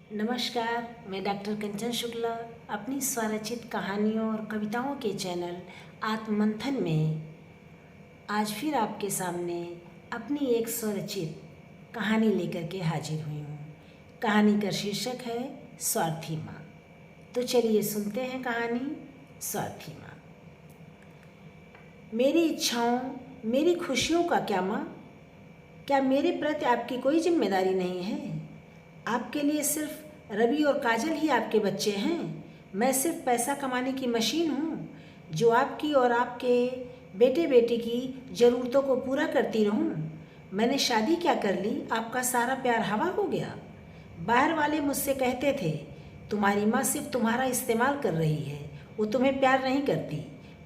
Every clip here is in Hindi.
नमस्कार, मैं डॉक्टर कंचन शुक्ला अपनी स्वरचित कहानियों और कविताओं के चैनल आत्ममंथन में आज फिर आपके सामने अपनी एक स्वरचित कहानी लेकर के हाजिर हुई हूँ। कहानी का शीर्षक है स्वार्थी माँ। तो चलिए सुनते हैं कहानी स्वार्थी माँ। मेरी इच्छाओं, मेरी खुशियों का क्या माँ? क्या मेरे प्रति आपकी कोई जिम्मेदारी नहीं है? आपके लिए सिर्फ रवि और काजल ही आपके बच्चे हैं। मैं सिर्फ पैसा कमाने की मशीन हूँ जो आपकी और आपके बेटे बेटी की ज़रूरतों को पूरा करती रहूँ। मैंने शादी क्या कर ली, आपका सारा प्यार हवा हो गया। बाहर वाले मुझसे कहते थे तुम्हारी माँ सिर्फ तुम्हारा इस्तेमाल कर रही है, वो तुम्हें प्यार नहीं करती,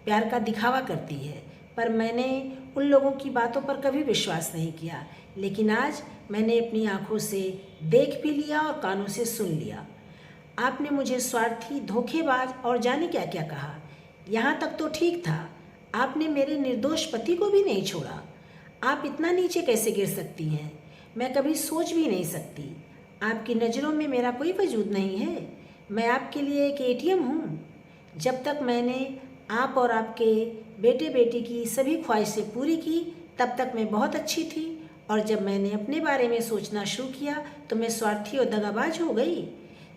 प्यार का दिखावा करती है। पर मैंने उन लोगों की बातों पर कभी विश्वास नहीं किया, लेकिन आज मैंने अपनी आंखों से देख भी लिया और कानों से सुन लिया। आपने मुझे स्वार्थी, धोखेबाज और जाने क्या क्या कहा। यहाँ तक तो ठीक था, आपने मेरे निर्दोष पति को भी नहीं छोड़ा। आप इतना नीचे कैसे गिर सकती हैं, मैं कभी सोच भी नहीं सकती। आपकी नज़रों में मेरा कोई वजूद नहीं है। मैं आपके लिए एक एटीएम हूँ। जब तक मैंने आप और आपके बेटे बेटी की सभी ख्वाहिशें पूरी की तब तक मैं बहुत अच्छी थी, और जब मैंने अपने बारे में सोचना शुरू किया तो मैं स्वार्थी और दगाबाज हो गई।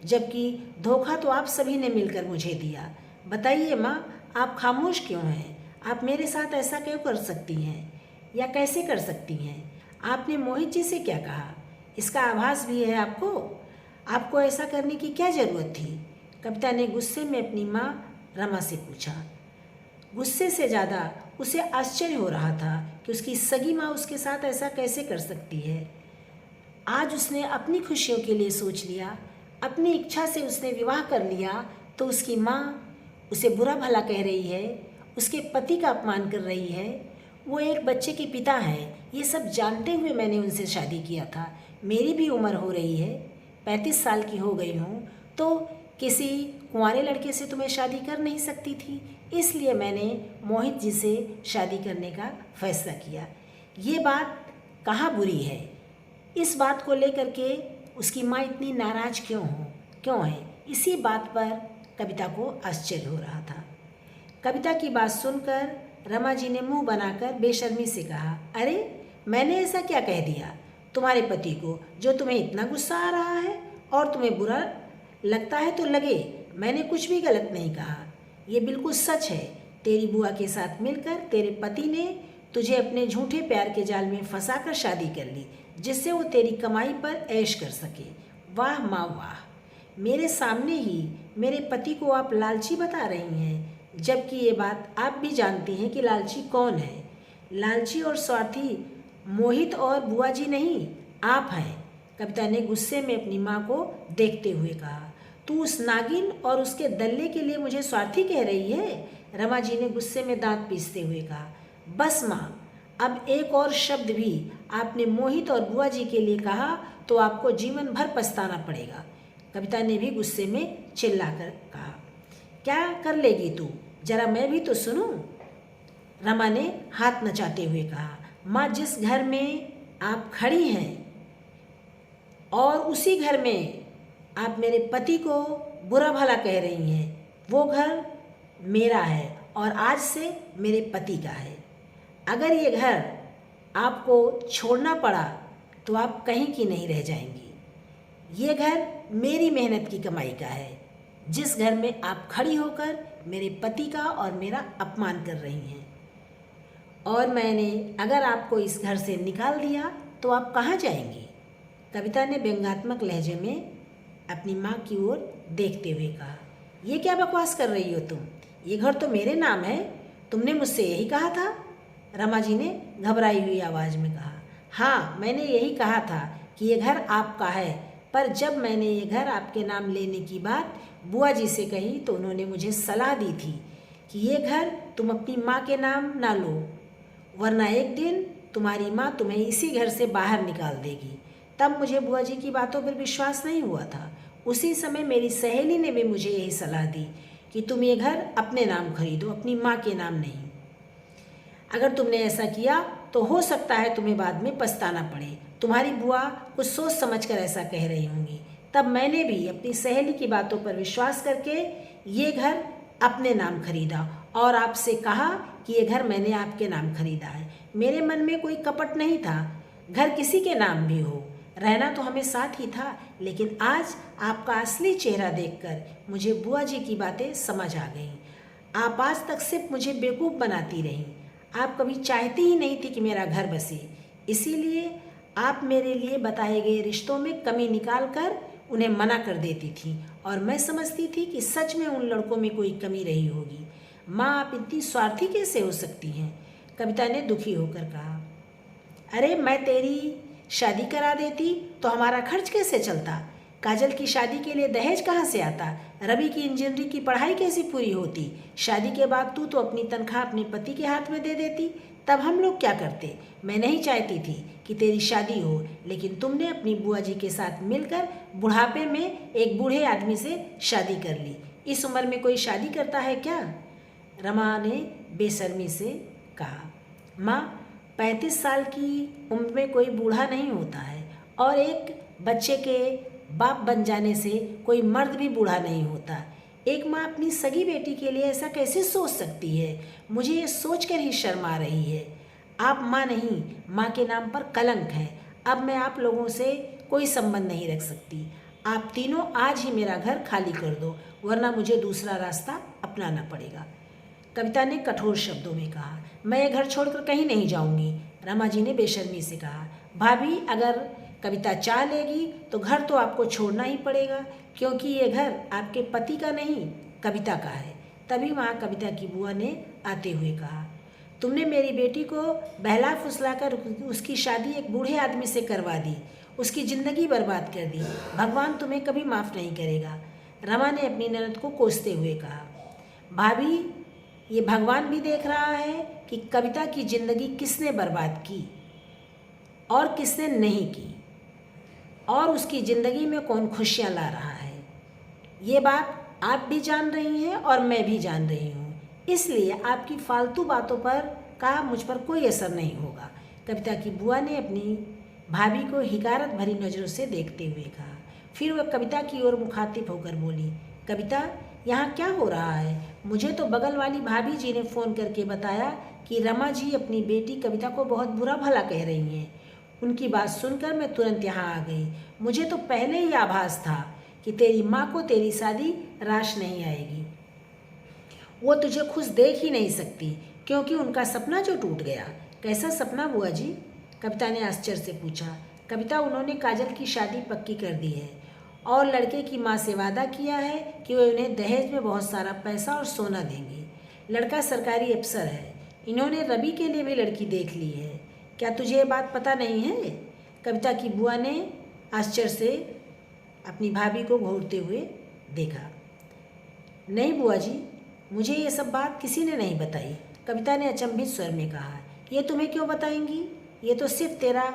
जबकि धोखा तो आप सभी ने मिलकर मुझे दिया। बताइए माँ, आप खामोश क्यों हैं? आप मेरे साथ ऐसा क्यों कर सकती हैं, या कैसे कर सकती हैं? आपने मोहित जी से क्या कहा, इसका आभास भी है आपको? आपको ऐसा करने की क्या ज़रूरत थी? कविता ने गुस्से में अपनी माँ रमा से पूछा। गुस्से से ज़्यादा उसे आश्चर्य हो रहा था कि उसकी सगी माँ उसके साथ ऐसा कैसे कर सकती है। आज उसने अपनी खुशियों के लिए सोच लिया, अपनी इच्छा से उसने विवाह कर लिया, तो उसकी माँ उसे बुरा भला कह रही है, उसके पति का अपमान कर रही है। वो एक बच्चे के पिता हैं, ये सब जानते हुए मैंने उनसे शादी किया था। मेरी भी उम्र हो रही है, 35 साल की हो गई हूँ, तो किसी कुंवारे लड़के से तो मैं शादी कर नहीं सकती थी, इसलिए मैंने मोहित जी से शादी करने का फैसला किया। ये बात कहाँ बुरी है? इस बात को लेकर के उसकी माँ इतनी नाराज़ क्यों है? इसी बात पर कविता को आश्चर्य हो रहा था। कविता की बात सुनकर रमा जी ने मुंह बनाकर बेशर्मी से कहा, अरे मैंने ऐसा क्या कह दिया तुम्हारे पति को जो तुम्हें इतना गुस्सा आ रहा है? और तुम्हें बुरा लगता है तो लगे, मैंने कुछ भी गलत नहीं कहा। ये बिल्कुल सच है। तेरी बुआ के साथ मिलकर तेरे पति ने तुझे अपने झूठे प्यार के जाल में फंसाकर शादी कर ली, जिससे वो तेरी कमाई पर ऐश कर सके। वाह माँ वाह, मेरे सामने ही मेरे पति को आप लालची बता रही हैं, जबकि ये बात आप भी जानती हैं कि लालची कौन है। लालची और स्वार्थी मोहित और बुआ जी नहीं, आप हैं। कविता ने गुस्से में अपनी माँ को देखते हुए कहा। तू उस नागिन और उसके दल्ले के लिए मुझे स्वार्थी कह रही है? रमा जी ने गुस्से में दांत पीसते हुए कहा। बस माँ, अब एक और शब्द भी आपने मोहित और बुआ जी के लिए कहा तो आपको जीवन भर पछताना पड़ेगा। कविता ने भी गुस्से में चिल्लाकर कहा। क्या कर लेगी तू, जरा मैं भी तो सुनूं? रमा ने हाथ नचाते हुए कहा। माँ, जिस घर में आप खड़ी हैं और उसी घर में आप मेरे पति को बुरा भला कह रही हैं, वो घर मेरा है और आज से मेरे पति का है। अगर ये घर आपको छोड़ना पड़ा तो आप कहीं की नहीं रह जाएंगी। ये घर मेरी मेहनत की कमाई का है, जिस घर में आप खड़ी होकर मेरे पति का और मेरा अपमान कर रही हैं। और मैंने अगर आपको इस घर से निकाल दिया तो आप कहाँ जाएंगी? कविता ने व्यंग्यात्मक लहजे में अपनी माँ की ओर देखते हुए कहा। ये क्या बकवास कर रही हो तुम? ये घर तो मेरे नाम है, तुमने मुझसे यही कहा था। रमा जी ने घबराई हुई आवाज़ में कहा। हाँ, मैंने यही कहा था कि ये घर आपका है, पर जब मैंने ये घर आपके नाम लेने की बात बुआ जी से कही तो उन्होंने मुझे सलाह दी थी कि ये घर तुम अपनी माँ के नाम ना लो, वरना एक दिन तुम्हारी माँ तुम्हें इसी घर से बाहर निकाल देगी। तब मुझे बुआ जी की बातों पर विश्वास नहीं हुआ था। उसी समय मेरी सहेली ने भी मुझे यही सलाह दी कि तुम ये घर अपने नाम खरीदो, अपनी माँ के नाम नहीं। अगर तुमने ऐसा किया तो हो सकता है तुम्हें बाद में पछताना पड़े। तुम्हारी बुआ कुछ सोच समझ कर ऐसा कह रही होंगी। तब मैंने भी अपनी सहेली की बातों पर विश्वास करके ये घर अपने नाम खरीदा और आपसे कहा कि ये घर मैंने आपके नाम खरीदा है। मेरे मन में कोई कपट नहीं था, घर किसी के नाम भी हो, रहना तो हमें साथ ही था। लेकिन आज आपका असली चेहरा देखकर मुझे बुआ जी की बातें समझ आ गईं। आप आज तक सिर्फ मुझे बेवकूफ़ बनाती रहीं। आप कभी चाहती ही नहीं थी कि मेरा घर बसे, इसीलिए आप मेरे लिए बताए गए रिश्तों में कमी निकाल कर उन्हें मना कर देती थी और मैं समझती थी कि सच में उन लड़कों में कोई कमी रही होगी। माँ, आप इतनी स्वार्थी कैसे हो सकती हैं? कविता ने दुखी होकर कहा। अरे, मैं तेरी शादी करा देती तो हमारा खर्च कैसे चलता? काजल की शादी के लिए दहेज कहाँ से आता? रवि की इंजीनियरिंग की पढ़ाई कैसे पूरी होती? शादी के बाद तू तो अपनी तनख्वाह अपने पति के हाथ में दे देती, तब हम लोग क्या करते? मैं नहीं चाहती थी कि तेरी शादी हो, लेकिन तुमने अपनी बुआ जी के साथ मिलकर बुढ़ापे में एक बूढ़े आदमी से शादी कर ली। इस उम्र में कोई शादी करता है क्या? रमा ने बेशर्मी से कहा। माँ, 35 साल की उम्र में कोई बूढ़ा नहीं होता है और एक बच्चे के बाप बन जाने से कोई मर्द भी बूढ़ा नहीं होता। एक माँ अपनी सगी बेटी के लिए ऐसा कैसे सोच सकती है? मुझे ये सोचकर ही शर्म आ रही है। आप माँ नहीं, माँ के नाम पर कलंक है। अब मैं आप लोगों से कोई संबंध नहीं रख सकती। आप तीनों आज ही मेरा घर खाली कर दो, वरना मुझे दूसरा रास्ता अपनाना पड़ेगा। कविता ने कठोर शब्दों में कहा। मैं ये घर छोड़कर कहीं नहीं जाऊंगी, रमा जी ने बेशर्मी से कहा। भाभी, अगर कविता चाह लेगी तो घर तो आपको छोड़ना ही पड़ेगा, क्योंकि ये घर आपके पति का नहीं, कविता का है। तभी वहाँ कविता की बुआ ने आते हुए कहा, तुमने मेरी बेटी को बहला फुसलाकर उसकी शादी एक बूढ़े आदमी से करवा दी, उसकी ज़िंदगी बर्बाद कर दी। भगवान तुम्हें कभी माफ़ नहीं करेगा, रमा ने अपनी ननद को कोसते हुए कहा। भाभी, ये भगवान भी देख रहा है कि कविता की ज़िंदगी किसने बर्बाद की और किसने नहीं की, और उसकी ज़िंदगी में कौन खुशियाँ ला रहा है। ये बात आप भी जान रही हैं और मैं भी जान रही हूँ, इसलिए आपकी फालतू बातों पर का मुझ पर कोई असर नहीं होगा। कविता की बुआ ने अपनी भाभी को हिकारत भरी नज़रों से देखते हुए कहा। फिर वह कविता की ओर मुखातिब होकर बोली, कविता, यहाँ क्या हो रहा है? मुझे तो बगल वाली भाभी जी ने फ़ोन करके बताया कि रमा जी अपनी बेटी कविता को बहुत बुरा भला कह रही हैं। उनकी बात सुनकर मैं तुरंत यहाँ आ गई। मुझे तो पहले ही आभास था कि तेरी माँ को तेरी शादी रास नहीं आएगी। वो तुझे खुश देख ही नहीं सकती, क्योंकि उनका सपना जो टूट गया। कैसा सपना बुआ जी? कविता ने आश्चर्य से पूछा। कविता, उन्होंने काजल की शादी पक्की कर दी है और लड़के की माँ से वादा किया है कि वे उन्हें दहेज में बहुत सारा पैसा और सोना देंगी। लड़का सरकारी अफसर है। इन्होंने रवि के लिए भी लड़की देख ली है। क्या तुझे ये बात पता नहीं है? कविता की बुआ ने आश्चर्य से अपनी भाभी को घूरते हुए देखा। नहीं बुआ जी, मुझे ये सब बात किसी ने नहीं बताई, कविता ने अचंभित स्वर में कहा। ये तुम्हें क्यों बताएंगी? ये तो सिर्फ तेरा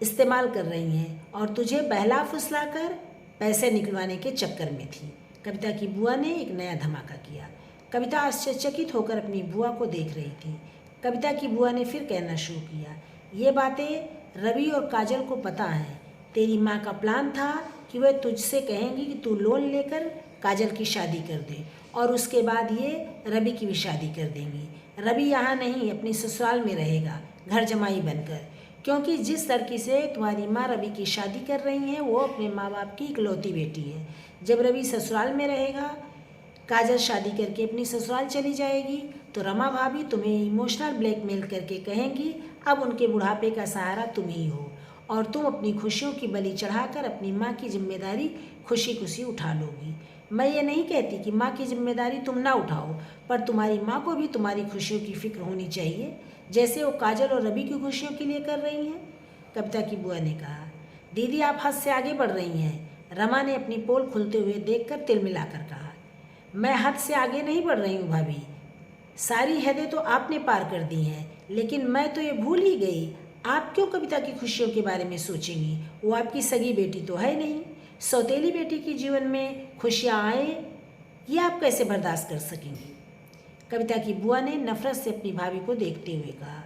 इस्तेमाल कर रही हैं और तुझे बहला फुसला कर पैसे निकलवाने के चक्कर में थी। कविता की बुआ ने एक नया धमाका किया। कविता आश्चर्यचकित होकर अपनी बुआ को देख रही थी। कविता की बुआ ने फिर कहना शुरू किया, ये बातें रवि और काजल को पता है। तेरी माँ का प्लान था कि वह तुझसे कहेंगी कि तू लोन लेकर काजल की शादी कर दे और उसके बाद ये रवि की भी शादी कर देंगी। रवि यहाँ नहीं, अपनी ससुराल में रहेगा, घर जमाई बनकर, क्योंकि जिस लड़की से तुम्हारी माँ रवि की शादी कर रही हैं वो अपने माँ बाप की इकलौती बेटी है। जब रवि ससुराल में रहेगा, काजल शादी करके अपनी ससुराल चली जाएगी, तो रमा भाभी तुम्हें इमोशनल ब्लैकमेल करके कहेंगी अब उनके बुढ़ापे का सहारा तुम ही हो और तुम अपनी खुशियों की बलि चढ़ाकर अपनी माँ की जिम्मेदारी खुशी खुशी उठा लोगी। मैं ये नहीं कहती कि माँ की जिम्मेदारी तुम ना उठाओ, पर तुम्हारी माँ को भी तुम्हारी खुशियों की फिक्र होनी चाहिए, जैसे वो काजल और रवि की खुशियों के लिए कर रही हैं। कविता की बुआ ने कहा। दीदी, आप हद से आगे बढ़ रही हैं, रमा ने अपनी पोल खुलते हुए देखकर तिल मिलाकर कहा। मैं हद से आगे नहीं बढ़ रही हूँ भाभी, सारी हदें तो आपने पार कर दी हैं, लेकिन मैं तो ये भूल ही गई, आप क्यों कविता की खुशियों के बारे में सोचेंगी? वो आपकी सगी बेटी तो है नहीं। सौतेली बेटी के जीवन में खुशियाँ आए ये आप कैसे बर्दाश्त कर सकेंगी? कविता की बुआ ने नफरत से अपनी भाभी को देखते हुए कहा।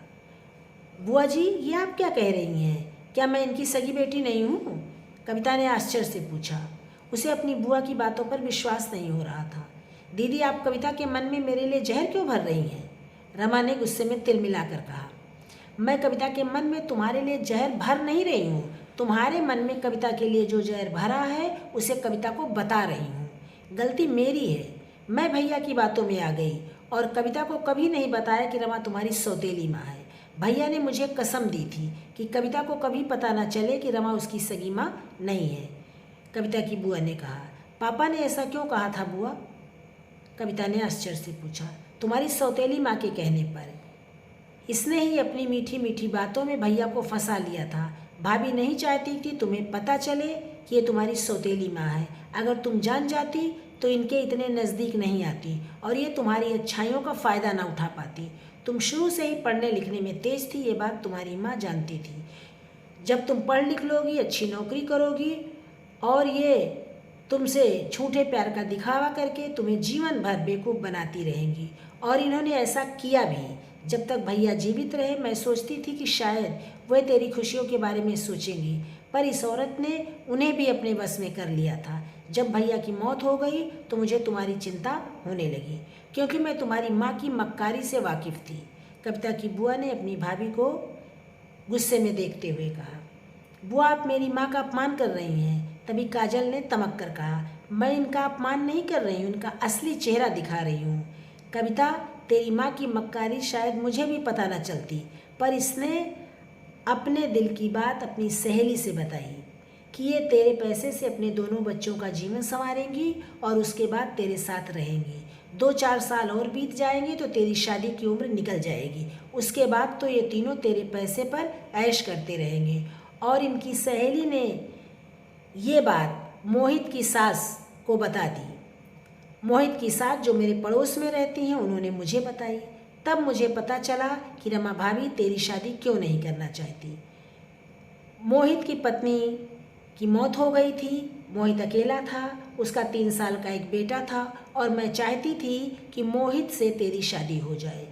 बुआ जी, ये आप क्या कह रही हैं? क्या मैं इनकी सगी बेटी नहीं हूँ? कविता ने आश्चर्य से पूछा। उसे अपनी बुआ की बातों पर विश्वास नहीं हो रहा था। दीदी, आप कविता के मन में मेरे लिए जहर क्यों भर रही हैं? रमा ने गुस्से में तिल मिलाकर कहा। मैं कविता के मन में तुम्हारे लिए जहर भर नहीं रही हूँ। तुम्हारे मन में कविता के लिए जो जहर भरा है उसे कविता को बता रही हूँ। गलती मेरी है। मैं भैया की बातों में आ गई और कविता को कभी नहीं बताया कि रमा तुम्हारी सौतेली माँ है। भैया ने मुझे कसम दी थी कि कविता को कभी पता न चले कि रमा उसकी सगी माँ नहीं है। कविता की बुआ ने कहा। पापा ने ऐसा क्यों कहा था बुआ? कविता ने आश्चर्य से पूछा। तुम्हारी सौतेली माँ के कहने पर। इसने ही अपनी मीठी मीठी बातों में भैया को फंसा लिया था। भाभी नहीं चाहती थी तुम्हें पता चले कि ये तुम्हारी सौतेली माँ है। अगर तुम जान जाती तो इनके इतने नज़दीक नहीं आती और ये तुम्हारी अच्छाइयों का फ़ायदा ना उठा पाती। तुम शुरू से ही पढ़ने लिखने में तेज थी, ये बात तुम्हारी माँ जानती थी। जब तुम पढ़ लिख लोगी, अच्छी नौकरी करोगी और ये तुमसे झूठे प्यार का दिखावा करके तुम्हें जीवन भर बेवकूफ़ बनाती रहेंगी। और इन्होंने ऐसा किया भी। जब तक भैया जीवित रहे मैं सोचती थी कि शायद वह तेरी खुशियों के बारे में सोचेंगी, पर इस औरत ने उन्हें भी अपने बस में कर लिया था। जब भैया की मौत हो गई तो मुझे तुम्हारी चिंता होने लगी, क्योंकि मैं तुम्हारी माँ की मक्कारी से वाकिफ़ थी। कविता की बुआ ने अपनी भाभी को गुस्से में देखते हुए कहा। बुआ, आप मेरी माँ का अपमान कर रही हैं। तभी काजल ने तमक कर कहा। मैं इनका अपमान नहीं कर रही हूँ, इनका असली चेहरा दिखा रही हूँ। कविता, तेरी माँ की मक्कारी शायद मुझे भी पता न चलती, पर इसने अपने दिल की बात अपनी सहेली से बताई कि ये तेरे पैसे से अपने दोनों बच्चों का जीवन संवारेंगी और उसके बाद तेरे साथ रहेंगी। 2-4 साल और बीत जाएंगे तो तेरी शादी की उम्र निकल जाएगी। उसके बाद तो ये तीनों तेरे पैसे पर ऐश करते रहेंगे। और इनकी सहेली ने ये बात मोहित की सास को बता दी। मोहित की सास जो मेरे पड़ोस में रहती हैं, उन्होंने मुझे बताई। तब मुझे पता चला कि रमा भाभी तेरी शादी क्यों नहीं करना चाहती। मोहित की पत्नी की मौत हो गई थी। मोहित अकेला था, उसका 3 साल का एक बेटा था और मैं चाहती थी कि मोहित से तेरी शादी हो जाए।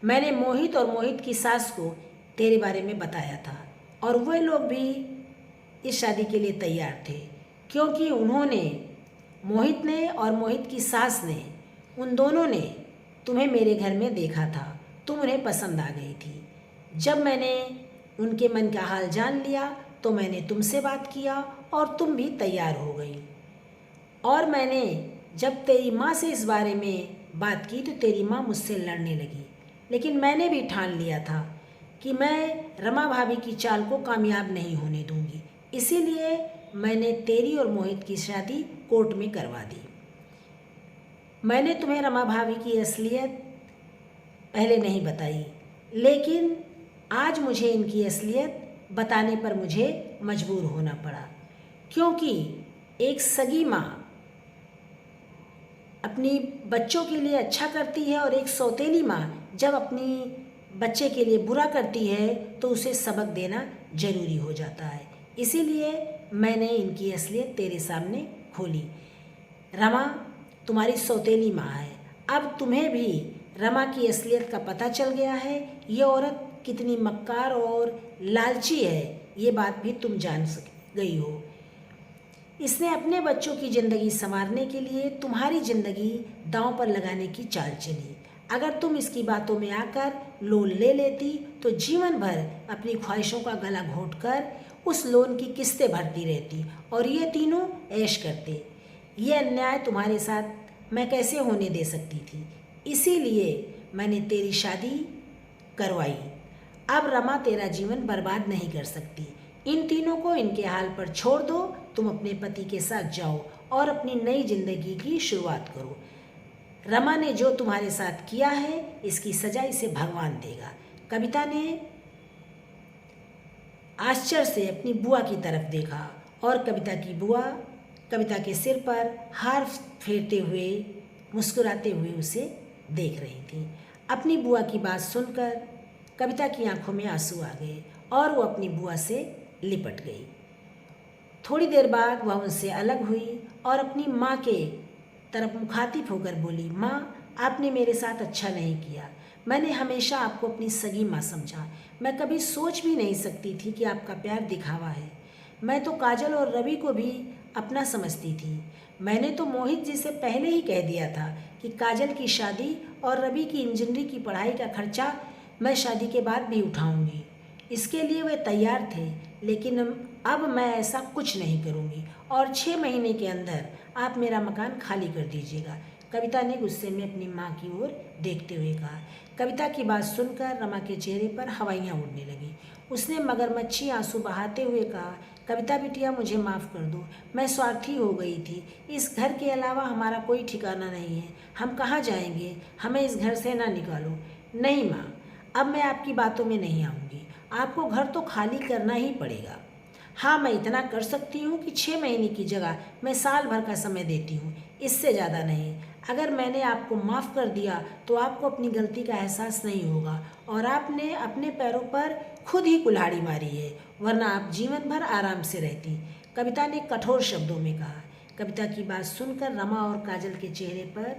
मैंने मोहित और मोहित की सास को तेरे बारे में बताया था और वह लोग भी इस शादी के लिए तैयार थे, क्योंकि मोहित ने और मोहित की सास ने, उन दोनों ने तुम्हें मेरे घर में देखा था। तुम उन्हें पसंद आ गई थी। जब मैंने उनके मन का हाल जान लिया तो मैंने तुमसे बात किया और तुम भी तैयार हो गई। और मैंने जब तेरी माँ से इस बारे में बात की तो तेरी माँ मुझसे लड़ने लगी, लेकिन मैंने भी ठान लिया था कि मैं रमा भाभी की चाल को कामयाब नहीं होने दूंगी। इसीलिए मैंने तेरी और मोहित की शादी कोर्ट में करवा दी। मैंने तुम्हें रमा भाभी की असलियत पहले नहीं बताई, लेकिन आज मुझे इनकी असलियत बताने पर मुझे मजबूर होना पड़ा, क्योंकि एक सगी माँ अपनी बच्चों के लिए अच्छा करती है और एक सौतेली माँ जब अपनी बच्चे के लिए बुरा करती है तो उसे सबक देना जरूरी हो जाता है। इसीलिए मैंने इनकी असलियत तेरे सामने खोली। रमा तुम्हारी सौतेली माँ है। अब तुम्हें भी रमा की असलियत का पता चल गया है। ये औरत कितनी मक्कार और लालची है, ये बात भी तुम जान गई हो। इसने अपने बच्चों की ज़िंदगी संवारने के लिए तुम्हारी ज़िंदगी दांव पर लगाने की चाल चली। अगर तुम इसकी बातों में आकर लोन ले लेती तो जीवन भर अपनी ख्वाहिशों का गला घोंटकर उस लोन की किस्तें भरती रहती और ये तीनों ऐश करते। ये अन्याय तुम्हारे साथ मैं कैसे होने दे सकती थी। इसीलिए मैंने तेरी शादी करवाई। अब रमा तेरा जीवन बर्बाद नहीं कर सकती। इन तीनों को इनके हाल पर छोड़ दो। तुम अपने पति के साथ जाओ और अपनी नई जिंदगी की शुरुआत करो। रमा ने जो तुम्हारे साथ किया है इसकी सजा इसे भगवान देगा। कविता ने आश्चर्य से अपनी बुआ की तरफ देखा और कविता की बुआ कविता के सिर पर हार फेरते हुए मुस्कुराते हुए उसे देख रही थी। अपनी बुआ की बात सुनकर कविता की आंखों में आंसू आ गए और वो अपनी बुआ से लिपट गई। थोड़ी देर बाद वह उनसे अलग हुई और अपनी माँ के तरफ मुखातिब होकर बोली, माँ, आपने मेरे साथ अच्छा नहीं किया। मैंने हमेशा आपको अपनी सगी माँ समझा। मैं कभी सोच भी नहीं सकती थी कि आपका प्यार दिखावा है। मैं तो काजल और रवि को भी अपना समझती थी। मैंने तो मोहित जी से पहले ही कह दिया था कि काजल की शादी और रवि की इंजीनियरिंग की पढ़ाई का खर्चा मैं शादी के बाद भी उठाऊंगी। इसके लिए वे तैयार थे, लेकिन अब मैं ऐसा कुछ नहीं करूंगी और 6 महीने के अंदर आप मेरा मकान खाली कर दीजिएगा। कविता ने गुस्से में अपनी माँ की ओर देखते हुए कहा। कविता की बात सुनकर रमा के चेहरे पर हवाइयाँ उड़ने लगीं। उसने मगरमच्छी आंसू बहाते हुए कहा, कविता बिटिया, मुझे माफ़ कर दो, मैं स्वार्थी हो गई थी। इस घर के अलावा हमारा कोई ठिकाना नहीं है। हम कहाँ जाएंगे? हमें इस घर से ना निकालो। नहीं माँ, अब मैं आपकी बातों में नहीं आऊँगी। आपको घर तो खाली करना ही पड़ेगा। हाँ, मैं इतना कर सकती हूँ कि 6 महीने की जगह मैं साल भर का समय देती हूँ, इससे ज़्यादा नहीं। अगर मैंने आपको माफ़ कर दिया तो आपको अपनी गलती का एहसास नहीं होगा और आपने अपने पैरों पर खुद ही कुल्हाड़ी मारी है, वरना आप जीवन भर आराम से रहती, कविता ने कठोर शब्दों में कहा। कविता की बात सुनकर रमा और काजल के चेहरे पर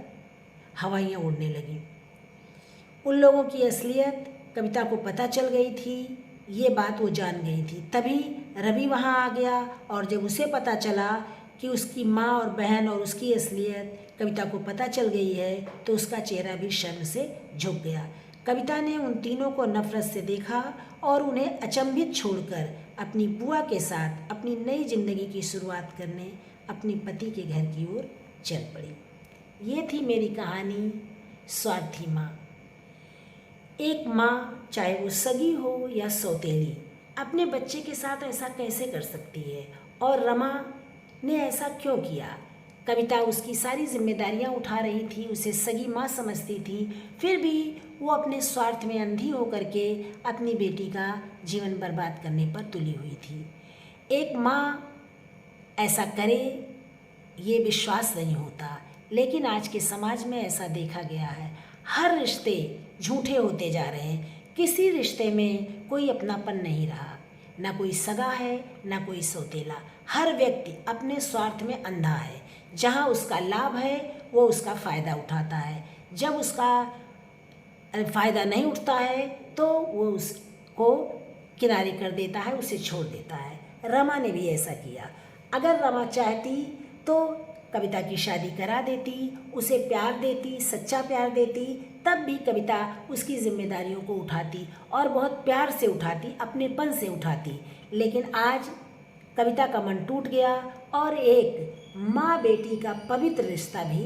हवाइयाँ उड़ने लगीं। उन लोगों की असलियत कविता को पता चल गई थी, ये बात वो जान गई थी। तभी रवि वहाँ आ गया और जब उसे पता चला कि उसकी माँ और बहन और उसकी असलियत कविता को पता चल गई है तो उसका चेहरा भी शर्म से झुक गया। कविता ने उन तीनों को नफरत से देखा और उन्हें अचंभित छोड़कर अपनी बुआ के साथ अपनी नई जिंदगी की शुरुआत करने अपने पति के घर की ओर चल पड़ी। ये थी मेरी कहानी स्वार्थी माँ। एक माँ, चाहे वो सगी हो या सौतेली, अपने बच्चे के साथ ऐसा कैसे कर सकती है? और रमा ने ऐसा क्यों किया? कविता उसकी सारी जिम्मेदारियां उठा रही थी, उसे सगी माँ समझती थी, फिर भी वो अपने स्वार्थ में अंधी होकर के अपनी बेटी का जीवन बर्बाद करने पर तुली हुई थी। एक माँ ऐसा करे ये विश्वास नहीं होता, लेकिन आज के समाज में ऐसा देखा गया है। हर रिश्ते झूठे होते जा रहे हैं। किसी रिश्ते में कोई अपनापन नहीं रहा, ना कोई सगा है ना कोई सौतेला। हर व्यक्ति अपने स्वार्थ में अंधा है। जहाँ उसका लाभ है वो उसका फ़ायदा उठाता है, जब उसका फ़ायदा नहीं उठता है तो वो उसको किनारे कर देता है, उसे छोड़ देता है। रमा ने भी ऐसा किया। अगर रमा चाहती तो कविता की शादी करा देती, उसे प्यार देती, सच्चा प्यार देती, तब भी कविता उसकी जिम्मेदारियों को उठाती और बहुत प्यार से उठाती, अपनेपन से उठाती। लेकिन आज कविता का मन टूट गया और एक माँ बेटी का पवित्र रिश्ता भी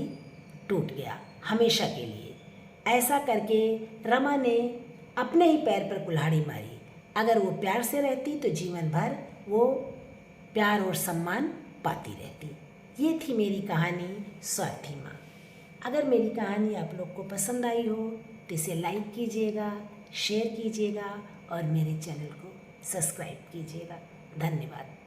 टूट गया हमेशा के लिए। ऐसा करके रमा ने अपने ही पैर पर कुल्हाड़ी मारी। अगर वो प्यार से रहती तो जीवन भर वो प्यार और सम्मान पाती रहती। ये थी मेरी कहानी स्वार्थी माँ। अगर मेरी कहानी आप लोग को पसंद आई हो तो इसे लाइक कीजिएगा, शेयर कीजिएगा और मेरे चैनल को सब्सक्राइब कीजिएगा। धन्यवाद।